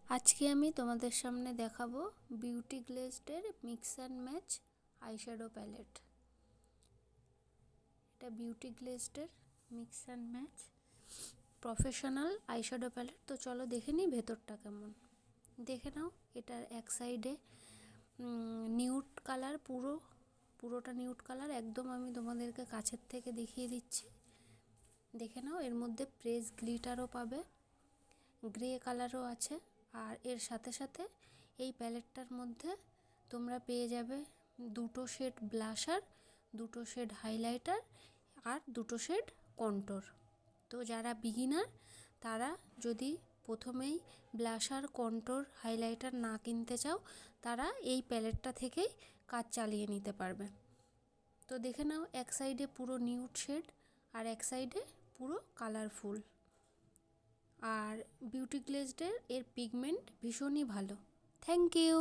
আজকে আমি তোমাদের সামনে দেখাবো বিউটি গ্লেজডের mix and match eyeshadow palette. এটা বিউটি গ্লেজডের mix and match professional eyeshadow palette. তো চলো দেখে নিই ভেতরটা কেমন। দেখে নাও, এটার এক সাইডে নিউড কালার, পুরোটা নিউড কালার একদম। আমি তোমাদেরকে কাছের থেকে দেখিয়ে দিচ্ছি, দেখে নাও। এর মধ্যে প্রেস গ্লিটারও পাবে, গ্রে কালারও আছে। আর এর সাথে সাথে এই প্যালেটটার মধ্যে তোমরা পেয়ে যাবে দুটো শেড ব্লাশার, দুটো শেড হাইলাইটার আর দুটো শেড কন্ট্যুর। তো যারা বিগিনার তারা যদি প্রথমেই ব্লাশার, কন্ট্যুর, হাইলাইটার না কিনতে চাও, তারা এই প্যালেটটা থেকেই কাজ চালিয়ে নিতে পারবে। তো দেখে নাও, এক সাইডে পুরো নিউড শেড আর এক সাইডে পুরো কালারফুল। আর বিউটি গ্লেজডের এর পিগমেন্ট ভীষণই ভালো। Thank you.